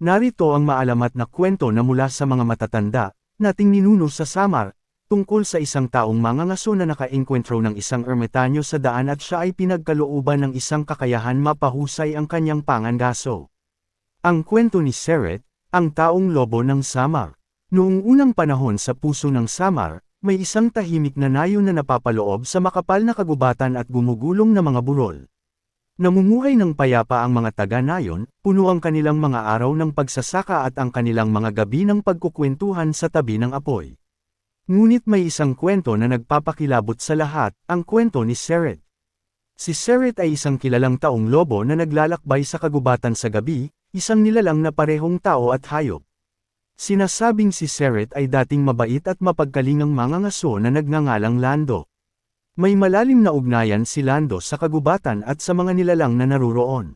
Narito ang maalamat na kwento na mula sa mga matatanda, nating ninuno sa Samar, tungkol sa isang taong mangangaso na nakaengkwentro ng isang ermitanyo sa daan at siya ay pinagkalooban ng isang kakayahan mapahusay ang kanyang pangangaso. Ang kwento ni Seret, ang taong lobo ng Samar. Noong unang panahon sa puso ng Samar, may isang tahimik na nayon na napapaloob sa makapal na kagubatan at gumugulong na mga burol. Namumuhay ng payapa ang mga taga-nayon, puno ang kanilang mga araw ng pagsasaka at ang kanilang mga gabi ng pagkukwentuhan sa tabi ng apoy. Ngunit may isang kwento na nagpapakilabot sa lahat, ang kwento ni Seret. Si Seret ay isang kilalang taong lobo na naglalakbay sa kagubatan sa gabi, isang nilalang na parehong tao at hayop. Sinasabing si Seret ay dating mabait at mapagkalingang mangangaso na nagngangalang Lando. May malalim na ugnayan si Lando sa kagubatan at sa mga nilalang na naruroon.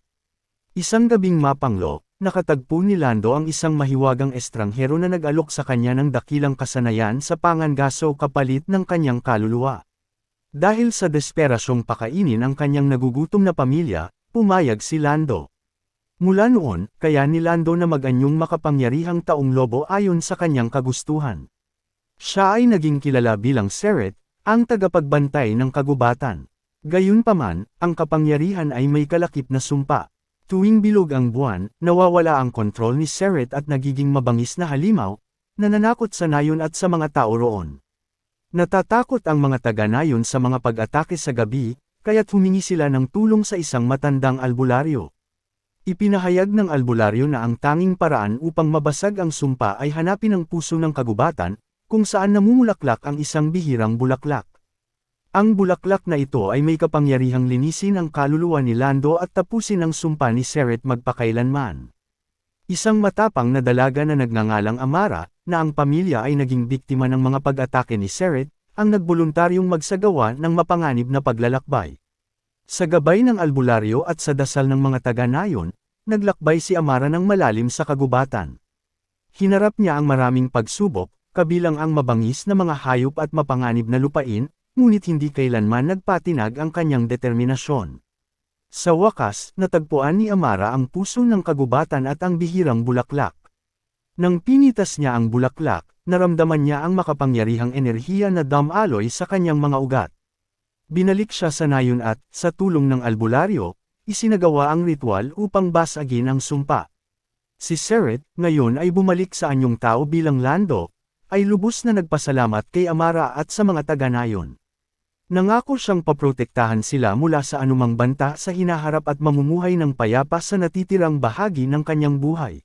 Isang gabing mapanglo, nakatagpo ni Lando ang isang mahiwagang estranghero na nag-alok sa kanya ng dakilang kasanayan sa pangangaso kapalit ng kanyang kaluluwa. Dahil sa desperasyong pakainin ang kanyang nagugutom na pamilya, pumayag si Lando. Mula noon, kaya ni Lando na mag-anyong makapangyarihang taong lobo ayon sa kanyang kagustuhan. Siya ay naging kilala bilang Seret, ang tagapagbantay ng kagubatan. Gayunpaman, ang kapangyarihan ay may kalakip na sumpa. Tuwing bilog ang buwan, nawawala ang kontrol ni Seret at nagiging mabangis na halimaw, nananakot sa nayon at sa mga tao roon. Natatakot ang mga taga-nayon sa mga pag-atake sa gabi, kaya't humingi sila ng tulong sa isang matandang albularyo. Ipinahayag ng albularyo na ang tanging paraan upang mabasag ang sumpa ay hanapin ang puso ng kagubatan, kung saan namumulaklak ang isang bihirang bulaklak. Ang bulaklak na ito ay may kapangyarihang linisin ang kaluluwa ni Lando at tapusin ang sumpa ni Seret magpakailanman. Isang matapang na dalaga na nagngangalang Amara, na ang pamilya ay naging biktima ng mga pag-atake ni Seret, ang nagboluntaryong magsagawa ng mapanganib na paglalakbay. Sa gabay ng albularyo at sa dasal ng mga taga-nayon, naglakbay si Amara ng malalim sa kagubatan. Hinarap niya ang maraming pagsubok, kabilang ang mabangis na mga hayop at mapanganib na lupain, ngunit hindi kailanman nagpatinag ang kanyang determinasyon. Sa wakas, natagpuan ni Amara ang puso ng kagubatan at ang bihirang bulaklak. Nang pinitas niya ang bulaklak, naramdaman niya ang makapangyarihang enerhiya na damaloy sa kanyang mga ugat. Binalik siya sa nayon at, sa tulong ng albularyo, isinagawa ang ritual upang basagin ang sumpa. Si Seret, ngayon ay bumalik sa anyong tao bilang Lando, ay lubos na nagpasalamat kay Amara at sa mga taga-nayon. Nangako siyang paprotektahan sila mula sa anumang banta sa hinaharap at mamumuhay ng payapa sa natitirang bahagi ng kanyang buhay.